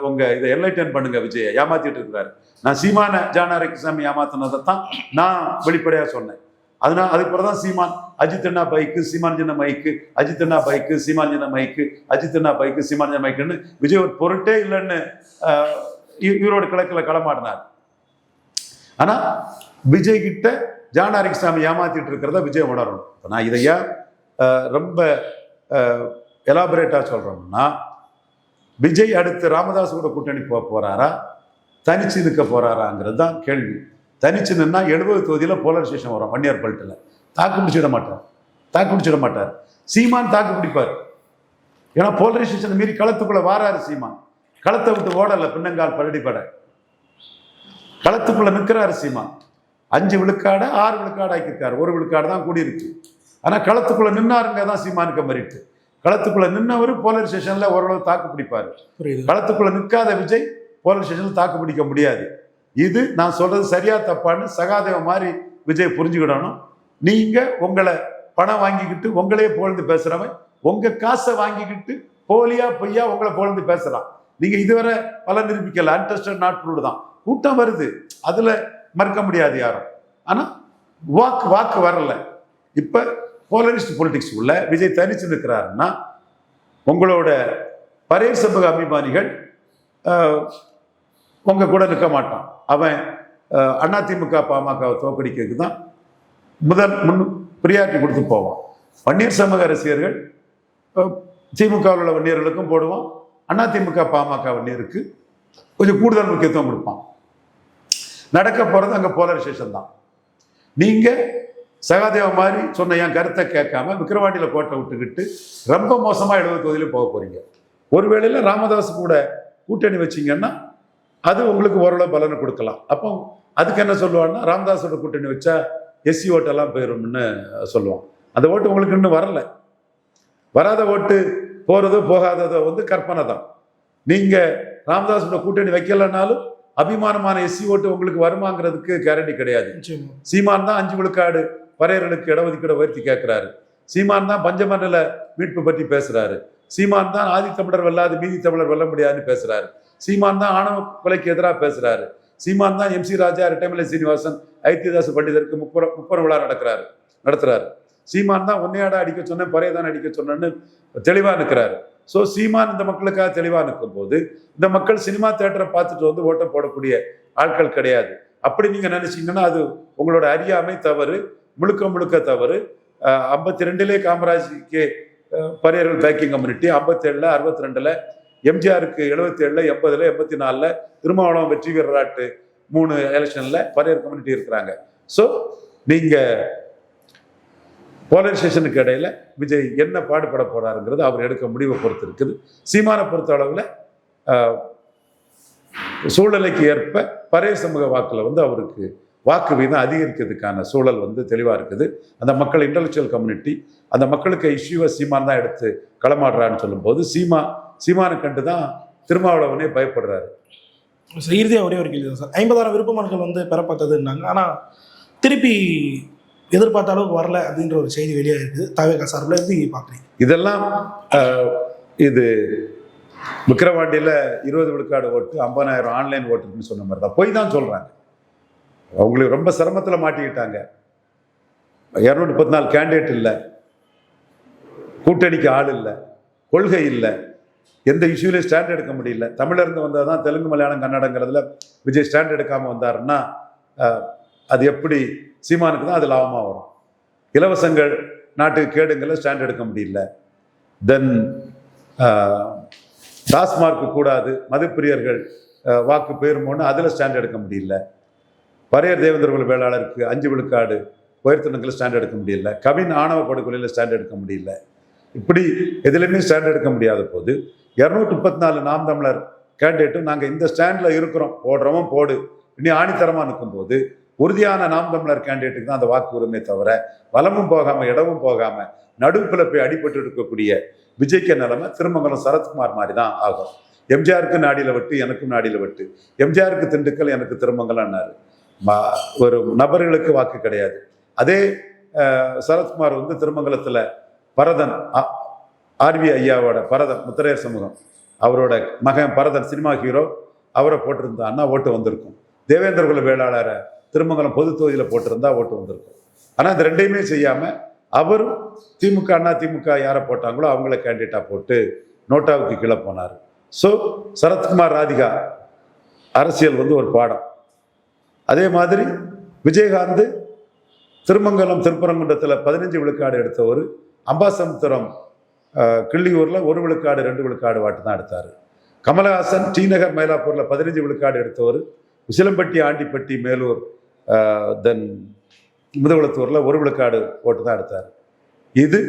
உங்க இதை என்லைட்டன் பண்ணுங்க, விஜயை ஏமாத்திட்டு இருக்கிறாரு. நான் சீமான ஜான் ஆரோக்கியசாமி ஏமாத்தினதை தான் நான் வெளிப்படையா சொன்னேன். அதனால அதுக்கு பிறகுதான் சீமான் அஜித் அண்ணா பைக்கு சீமான் சின்ன மைக்கு, அஜித் அண்ணா பைக்கு சீமான் சின்ன மைக்கு, அஜித் அண்ணா பைக்கு சீமான் சின்ன மைக்குன்னு விஜய் ஒரு பொருட்டே இல்லைன்னு ஈரோடு கிழக்குல களமாடினார். ஆனா விஜய் கிட்ட ஜான் ஆரோக்கியசாமி ஏமாத்திட்டு இருக்கிறத விஜய் உணரணும். இப்போ நான் இதையா ரொம்ப எலாபரேட்டா சொல்றோம்னா, விஜய் அடுத்து ராமதாஸ் கூட கூட்டணி போறாரா, தனிச்சு நிற்க போறாராங்கிறது தான் கேள்வி. தனிச்சு நின்னா 70 தொகுதியில போலரைசேஷன் வரும். வன்னியர் பெல்ட்டில் தாக்கு பிடிச்சிட மாட்டார். சீமான் தாக்கு பிடிப்பார். ஏன்னா போலரைசேஷன் மீறி களத்துக்குள்ள வாராரு சீமான். களத்தை விட்டு ஓடல, பின்னங்கால் பரடிப்பட களத்துக்குள்ள நிற்கிறாரு சீமான். 5 விழுக்காடு 6 விழுக்காடு ஆக்கியிருக்காரு. 1 விழுக்காடு தான் கூடியிருக்கு. ஆனா களத்துக்குள்ள நின்னாருங்க தான் சீமானுக்கு மறிட்டு. களத்துக்குள்ள நின்னவர் போலரைசேஷன்ல ஓரளவு தாக்கு பிடிப்பாரு. களத்துக்குள்ள நிற்காத விஜய் போலரைசேஷன்ல தாக்கு பிடிக்க முடியாது. இது நான் சொல்றது சரியா தப்பான்னு சகாதேவ மாதிரி விஜய் புரிஞ்சுக்கிடணும். நீங்க உங்களை பணம் வாங்கிக்கிட்டு உங்களே புகழ்ந்து பேசுறவன் உங்க காசை வாங்கிக்கிட்டு போலியா பொய்யா உங்களை புகழ்ந்து பேசுறான். நீங்க இதுவரை பல நிரூபிக்கல, அன்டெஸ்டட் நாட் ப்ரூவ்டு தான். கூட்டம் வருது, அதுல மறுக்க முடியாது யாரும். ஆனா வாக்கு வரல. இப்ப போலரிஸ்ட் பொலிட்டிக்ஸ் உள்ள விஜய் தனிச்சு நிற்கிறாருன்னா உங்களோட பரையர் சமூக அபிமானிகள் உங்க கூட நிற்க மாட்டான். அவன் அதிமுக பாமகவை தோக்கடிக்கிறதுக்கு தான் முன் பிரியாரிட்டி கொடுத்து போவான். வன்னியர் சமூக ரசிகர்கள் திமுகவில் உள்ள வன்னியர்களுக்கும் போடுவான், அதிமுக பாமக வன்னியருக்கு கொஞ்சம் கூடுதல் முக்கியத்துவம் கொடுப்பான். நடக்க போறது அங்க போலரைசேஷன் தான். நீங்க சகாதேவ மாதிரி சொன்ன என் கருத்தை கேட்காம விக்கிரவாண்டியில கோட்டை விட்டுக்கிட்டு ரொம்ப மோசமா 70 தொகுதியிலும் போக போறீங்க. ஒருவேளையில ராமதாஸ் கூட கூட்டணி வச்சீங்கன்னா அது உங்களுக்கு ஓரளவு பலனை கொடுக்கலாம். அப்போ அதுக்கு என்ன சொல்லுவான்னா, ராமதாஸோட கூட்டணி வச்சா எஸ்சி ஓட்டெல்லாம் போயிரும்னு சொல்லுவான். அந்த ஓட்டு உங்களுக்கு இன்னும் வரல. வராத ஓட்டு போறதோ போகாததோ கற்பனை தான். நீங்க ராமதாஸோட கூட்டணி வைக்கலனாலும் அபிமானமான எஸ்சி ஓட்டு உங்களுக்கு வருமாங்கிறதுக்கு கேரண்டி கிடையாது. சீமான் தான் 5 விழுக்காடு பரையர்களுக்கு இடஒதுக்கீடு உயர்த்தி கேட்கிறாரு. சீமான் தான் பஞ்சமண்டல மீட்பு பற்றி பேசுறாரு. சீமான் தான் ஆதி தமிழர் வெல்லாது மீதி தமிழர் வெல்ல முடியாதுன்னு பேசுறாரு. சீமான் தான் ஆணவ கொலைக்கு எதிராக பேசுறாரு. சீமான் தான் MC ராஜா, ரெட்டமலை சீனிவாசன், ஐத்தியதாச பண்டிதருக்கு முப்பர விழா நடத்துறாரு. சீமான் தான் ஒன்னையாடா அடிக்க சொன்னேன், பறையதான் அடிக்க சொன்னேன்னு தெளிவா நிற்கிறாரு. ஸோ சீமான் இந்த மக்களுக்காக தெளிவா நிற்கும் போது இந்த மக்கள் சினிமா தியேட்டரை பார்த்துட்டு ஓட்ட போடக்கூடிய ஆட்கள் கிடையாது. அப்படி நீங்க நினைச்சீங்கன்னா அது உங்களோட அறியாமை தவறு, முழுக்க தவறு. 52 காமராஜுக்கு பரையர்கள் பேக்கிங் கம்யூனிட்டி, 57 62 எம்ஜிஆருக்கு 77 80 84 திருமாவளவன் வெற்றி வீரராட்டு 3 எலெக்ஷன்ல பரையர் கம்யூனிட்டி இருக்கிறாங்க. ஸோ நீங்க போலரைசேஷனுக்கு இடையில விஜய் என்ன பாடுபட போறாருங்கிறது அவர் எடுக்க முடிவை பொறுத்து இருக்குது. சீமானை பொறுத்த அளவுல சூழ்நிலைக்கு ஏற்ப பரையர் சமூக வாக்குல அவருக்கு வாக்கு வீதம் அதிகரிக்கிறதுக்கான சூழல் தெளிவா இருக்குது. அந்த மக்கள் இன்டெலெக்சுவல் கம்யூனிட்டி, அந்த மக்களுக்கு இஷ்யூவை சீமான் தான் எடுத்து களமாடுறான்னு சொல்லும் போது சீமானை கண்டு தான் திருமாவளவனே பயப்படுறாரு. இறுதியாக ஒரே ஒரு கேள்வி தான் சார். 50,000 விருப்ப மனுக்கள் பெறப்பட்டதுன்னாங்க. ஆனால் திருப்பி எதிர்பார்த்த அளவுக்கு வரல அப்படின்ற ஒரு செய்தி வெளியாக இருக்குது. தவேகா சார்பில் எப்படி பார்க்குறீங்க? இதெல்லாம் இது விக்கிரவாண்டியில் 20 விழுக்காடு ஓட்டு 50,000 ஆன்லைன் ஓட்டுன்னு சொன்ன மாதிரி தான். போய் தான் சொல்கிறாங்க. அவங்களுக்கு ரொம்ப சிரமத்தில் மாட்டிக்கிட்டாங்க. 234 கேண்டிடேட் இல்லை, கூட்டணிக்கு ஆள் இல்லை, கொள்கை இல்லை, எந்த இஷ்யூலையும் ஸ்டாண்ட் எடுக்க முடியல. தமிழர்ந்து வந்தால் தான் தெலுங்கு மலையாளம் கன்னடங்கிறதுல விஜய் ஸ்டாண்ட் எடுக்காமல் வந்தாருன்னா அது எப்படி சீமானுக்கு தான் அது லாபமாக வரும். இலவசங்கள் நாட்டுக்கு கேடுங்களை ஸ்டாண்ட் எடுக்க முடியல. தென் டாஸ்மார்க்கு கூடாது, மதுப்பிரியர்கள் வாக்கு பெயருமோன்னு அதில் ஸ்டாண்ட் எடுக்க முடியல. பரையர் தேவேந்திர வேளாளருக்கு 5 விழுக்காடு உயர்த்தினங்களை ஸ்டாண்ட் எடுக்க முடியல. கவின் ஆணவ படுகொலையில் ஸ்டாண்ட் எடுக்க முடியல. இப்படி எதுலையுமே ஸ்டாண்ட் எடுக்க முடியாத போது 234 நாம் தமிழர் கேண்டிடேட்டும் நாங்கள் இந்த ஸ்டாண்டில் இருக்கிறோம், போடுறவன் போடு இனி ஆணித்தரமாக நிற்கும் போது உறுதியான நாம் தமிழர் கேண்டிடேட்டுக்கு தான் அந்த வாக்கு உரிமை தவிர வலமும் போகாமல் இடமும் போகாமல் நடுப்புல போய் அடிபட்டு இருக்கக்கூடிய விஜய்க்கு நிலைமை திருமங்கலம் சரத்குமார் மாதிரி தான் ஆகும். எம்ஜிஆருக்கு நாடியில் வெட்டு, எனக்கும் நாடியில் வெட்டு. எம்ஜிஆருக்கு திண்டுக்கல், எனக்கு திருமங்கலம்னாரு. ஒரு நபர்களுக்கு வாக்கு கிடையாது. அதே சரத்குமார் திருமங்கலத்தில் பரதன், RV ஐயாவோட பரதன், முத்திரையர் சமூகம், அவரோட மகன் பரதன் சினிமா ஹீரோ, அவரை போட்டிருந்தான்னா ஓட்டு வந்திருக்கும். தேவேந்திர குல வேளாளரை திருமங்கலம் பொது தொகுதியில் போட்டிருந்தா ஓட்டு வந்திருக்கும். ஆனால் இந்த ரெண்டையுமே செய்யாமல் அவரும் திமுக யாரை போட்டாங்களோ அவங்கள கேண்டிடேட்டாக போட்டு நோட்டாவுக்கு கீழே போனார். ஸோ சரத்குமார் ராதிகா அரசியல் ஒரு பாடம். அதே மாதிரி விஜயகாந்த் திருமங்கலம் திருப்பரங்குன்றத்தில் 15 விழுக்காடு எடுத்தவர், அம்பாசமுத்திரம் கிள்ளியூரில் 1 விழுக்காடு 2 விழுக்காடு வாட்டு தான் எடுத்தார். கமலஹாசன் டிநகர் மயிலாப்பூரில் 15 விழுக்காடு எடுத்தவர், உசிலம்பட்டி ஆண்டிப்பட்டி மேலூர் தென் முதுகுளத்தூரில் 1 விழுக்காடு ஓட்டு தான் எடுத்தார். இது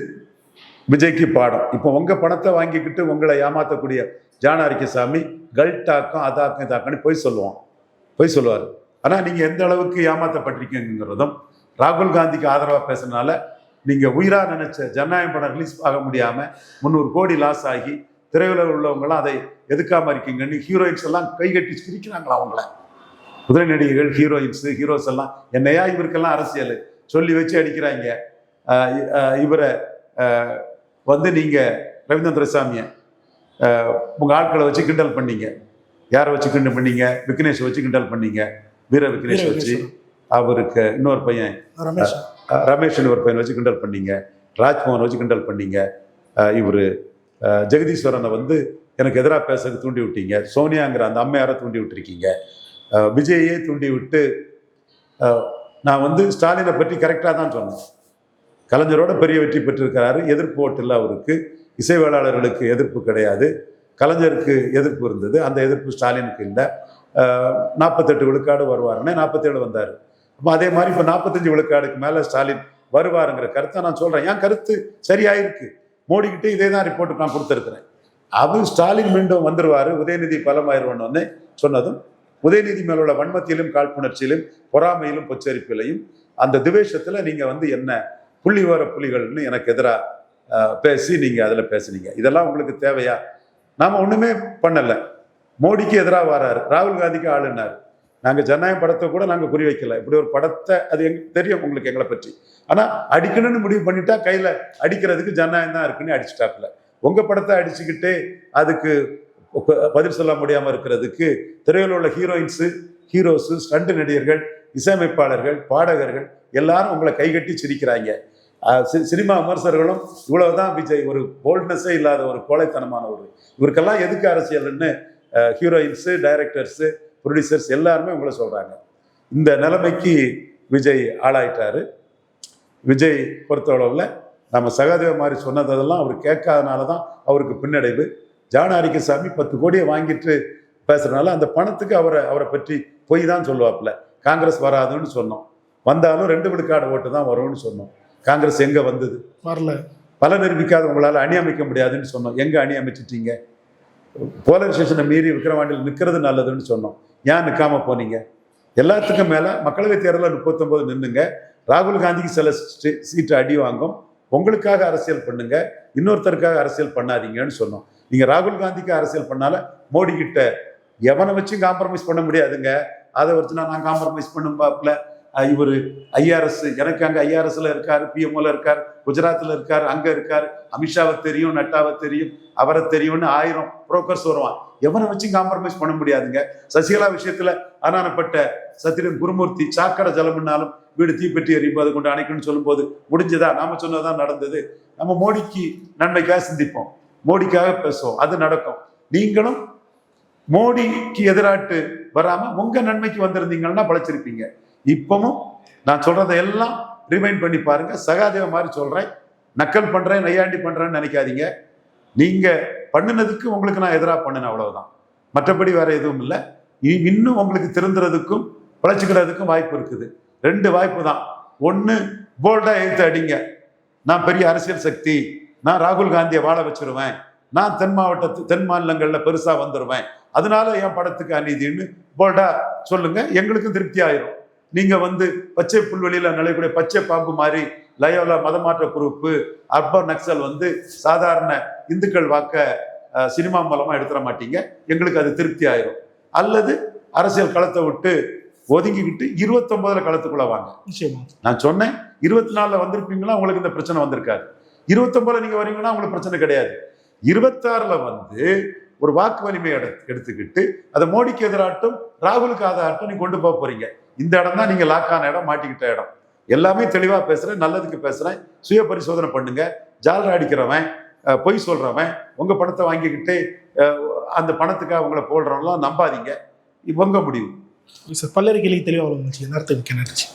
விஜய்க்கு பாடம். இப்போ உங்கள் பணத்தை வாங்கிக்கிட்டு உங்களை ஏமாற்றக்கூடிய ஜானாரிக்கசாமி கல்டாக்கும் அதாக்கும் இதாக்கன்னு பொய் சொல்லுவார். ஆனால் நீங்கள் எந்த அளவுக்கு ஏமாற்றப்பட்டிருக்கீங்கிறதும், ராகுல் காந்திக்கு ஆதரவாக பேசுறதுனால நீங்கள் உயிராக நினைச்ச ஜனநாயகம் படம் ரிலீஸ் ஆக முடியாமல் 300 கோடி லாஸ் ஆகி திரையுலகில் உள்ளவங்களாம் அதை எதுக்காம இருக்கீங்கன்னு ஹீரோயின்ஸ் எல்லாம் கைகட்டி சிரிக்கிறாங்களா? அவங்கள குதிரை நடிகைகள், ஹீரோயின்ஸு, ஹீரோஸ் எல்லாம் என்னையா இவருக்கெல்லாம் அரசியல் சொல்லி வச்சு அடிக்கிறாங்க. இவரை வந்து நீங்கள் ரவீந்திரன் துரைசாமியை உங்கள் ஆட்களை வச்சு கிண்டல் பண்ணீங்க. யாரை வச்சு கிண்டல் பண்ணீங்க? விக்னேஷை வச்சு கிண்டல் பண்ணீங்க. வீர விக்னேஷ் வச்சு, அவருக்கு இன்னொரு பையன் ரமேஷ்னு ஒரு பையனை வச்சு கிண்டல் பண்ணீங்க. ராஜ்மோகனை வச்சு கிண்டல் பண்ணீங்க. இவர் ஜெகதீஸ்வரனை வந்து எனக்கு எதிராக பேச தூண்டி விட்டீங்க. சோனியாங்கிற அந்த அம்மையாரை தூண்டி விட்டுருக்கீங்க. விஜயே தூண்டி விட்டு நான் வந்து ஸ்டாலினை பற்றி கரெக்டாக தான் சொன்னேன். கலைஞரோட பெரிய வெற்றி பெற்றிருக்கிறாரு. எதிர்ப்பு ஓட்டு இல்லை அவருக்கு. இசைவேளாளர்களுக்கு எதிர்ப்பு கிடையாது. கலைஞருக்கு எதிர்ப்பு இருந்தது. அந்த எதிர்ப்பு ஸ்டாலினுக்கு இல்லை. 48 விழுக்காடு வருவாருன்னு 47 வந்தார். அப்போ அதே மாதிரி இப்போ 45 விழுக்காடுக்கு மேலே ஸ்டாலின் வருவாருங்கிற கருத்தை நான் சொல்கிறேன். என் கருத்து சரியாயிருக்கு. மோடிக்கிட்டே இதே தான் ரிப்போர்ட் நான் கொடுத்துருக்குறேன். அவர் ஸ்டாலின் மீண்டும் வந்துடுவார், உதயநிதி பலமாயிருவான்னு சொன்னதும், உதயநிதி மேலுள்ள வன்மத்திலும் காழ்ப்புணர்ச்சியிலும் பொறாமையிலும் பொச்சரிப்பிலையும் அந்த துவேஷத்தில் நீங்கள் வந்து என்ன புள்ளிவர புலிகள்னு எனக்கு எதிராக பேசி நீங்கள் அதில் பேசுனீங்க. இதெல்லாம் உங்களுக்கு தேவையா? நாம் ஒன்றுமே பண்ணலை. மோடிக்கு எதிராக வராரு, ராகுல் காந்திக்கு ஆளுனார். நாங்கள் ஜனநாயகம் படத்தை கூட நாங்கள் குறி வைக்கல. இப்படி ஒரு படத்தை அது தெரியும் உங்களுக்கு எங்களை பற்றி. ஆனால் அடிக்கணும்னு முடிவு பண்ணிட்டா கையில் அடிக்கிறதுக்கு ஜனநாயகம் தான் இருக்குன்னு அடிச்சுட்டாப்புல. உங்கள் படத்தை அடிச்சுக்கிட்டே அதுக்கு பதில் சொல்ல முடியாமல் இருக்கிறதுக்கு திரையில் உள்ள ஹீரோஸு, ஸ்டண்ட் நடிகர்கள், இசையமைப்பாளர்கள், பாடகர்கள் எல்லாரும் உங்களை கைகட்டி சிரிக்கிறாங்க. சினிமா விமர்சகர்களும் இவ்வளவுதான் விஜய் ஒரு போல்ட்னஸே இல்லாத ஒரு கோழைத்தனமான ஒரு இவருக்கெல்லாம் எதுக்கு அரசியல்னு ஹீரோயின்ஸு, டைரக்டர்ஸு, ப்ரொடியூசர்ஸ் எல்லாருமே உங்களை சொல்கிறாங்க. இந்த நிலைமைக்கு விஜய் ஆளாயிட்டாரு. விஜய் பொறுத்தளவில் நம்ம சகாதேவ மாதிரி சொன்னதெல்லாம் அவர் கேட்காதனால தான் அவருக்கு பின்னடைவு. ஜான் ஆரிக்கசாமி 10 கோடியை வாங்கிட்டு பேசுறதுனால அந்த பணத்துக்கு அவரை பற்றி பொய் தான் சொல்லுவாப்புல. காங்கிரஸ் வராதுன்னு சொன்னோம். வந்தாலும் 2 விழுக்காடு ஓட்டு தான் வரும்னு சொன்னோம். காங்கிரஸ் எங்க வந்தது? வரல. பல நிரூபிக்காத உங்களால் அணி அமைக்க முடியாதுன்னு சொன்னோம். எங்க அணி அமைச்சிட்டீங்க? போலரைசேஷனை மீறி விக்கிரவாண்டியில் நிற்கிறது நல்லதுன்னு சொன்னோம். ஏன் நிற்காம போனீங்க? எல்லாத்துக்கும் மேல மக்களவை தேர்தலில் 39 நின்னுங்க. ராகுல் காந்திக்கு சில சீட்டு அடி வாங்கும். உங்களுக்காக அரசியல் பண்ணுங்க, இன்னொருத்தருக்காக அரசியல் பண்ணாதீங்கன்னு சொன்னோம். நீங்க ராகுல் காந்திக்கு அரசியல் பண்ணால மோடி கிட்ட எவனை வச்சும் காம்ப்ரமைஸ் பண்ண முடியாதுங்க. அதை வச்சுனா நான் காம்ப்ரமைஸ் பண்ணும் பாப்புல. இவர் ஐஆர்எஸ், எனக்கு அங்கே ஐஆர்எஸ்ல இருக்காரு, பிஎம்ஓல இருக்காரு, குஜராத்தில் இருக்காரு, அங்கே இருக்காரு, அமித்ஷாவை தெரியும், நட்டாவை தெரியும், அவரை தெரியும்னு 1000 புரோக்கர்ஸ் வருவான். எவனை வச்சும் காம்ப்ரமைஸ் பண்ண முடியாதுங்க. சசிகலா விஷயத்துல அனானப்பட்ட சத்திரன் குருமூர்த்தி சாக்கடை ஜலம்னாலும் வீடு தீப்பெட்டி எறியும் அதை கொண்டு அணைக்கணும்னு சொல்லும்போது முடிஞ்சதா? நாம சொன்னதான் நடந்தது. நம்ம மோடிக்கு நன்மைக்காக சிந்திப்போம், மோடிக்காக பேசுவோம், அது நடக்கும். நீங்களும் மோடிக்கு எதிராட்டு வராம உங்க நன்மைக்கு வந்திருந்தீங்கன்னா பழைச்சிருப்பீங்க. இப்பவும் நான் சொல்றதை எல்லாம் ரிமைண்ட் பண்ணி பாருங்க. சகாதேவ மாதிரி சொல்றேன், நக்கல் பண்றேன், நையாண்டி பண்றேன்னு நினைக்காதீங்க. நீங்க பண்ணினதுக்கு உங்களுக்கு நான் எதிராக பண்ணினேன், அவ்வளவுதான். மற்றபடி வேற எதுவும் இல்லை. இன்னும் உங்களுக்கு திருந்துறதுக்கும் பழைச்சிக்கிறதுக்கும் வாய்ப்பு இருக்குது. 2 வாய்ப்பு தான். ஒன்று, போல்டா எழுத்து அடிங்க, நான் பெரிய அரசியல் சக்தி, நான் ராகுல் காந்தியை வாழ வச்சிருவேன், நான் தென் மாநிலங்கள்ல பெருசா வந்துருவேன், அதனால என் படத்துக்கு அநீதின்னு போல்டா சொல்லுங்க. எங்களுக்கும் திருப்தி ஆயிரும். நீங்க வந்து பச்சை புல்வெளியில நிலைக்கூடிய பச்சை பாம்பு மாதிரி லயோலா மதமாற்ற குரூப்பு, அர்பன் நக்சல் வந்து சாதாரண இந்துக்கள் வாக்க சினிமா மூலமா எடுத்துட மாட்டீங்க. எங்களுக்கு அது திருப்தி ஆயிரும். அல்லது அரசியல் களத்தை விட்டு ஒதுங்கிக்கிட்டு 29ல களத்துக்குள்ள வாங்க. நான் சொன்னேன் 24ல வந்திருப்பீங்களா, உங்களுக்கு இந்த பிரச்சனை வந்திருக்காது. 29ல நீங்க வரீங்கன்னா உங்களுக்கு பிரச்சனை கிடையாது. 26ல வந்து ஒரு வாக்கு வலிமை எடுத்துக்கிட்டு அதை மோடிக்கு எதிராட்டும் ராகுலுக்கு ஆதாட்டும் நீங்க கொண்டு போக போறீங்க. இந்த இடம் தான் நீங்க லாக்கான இடம், மாட்டிக்கிட்ட இடம். எல்லாமே தெளிவா பேசுறேன், நல்லதுக்கு பேசுறேன். சுய பரிசோதனை பண்ணுங்க. ஜால்ரா அடிக்கிறவன், பொய் சொல்றவன், உங்க பணத்தை வாங்கிக்கிட்டு அந்த பணத்துக்காக உங்களை போடுறவங்களாம் நம்பாதீங்க. இவங்க முடிவு. பல்லறிக்கையில் தெளிவாக நடத்தி மிக்க நன்றி.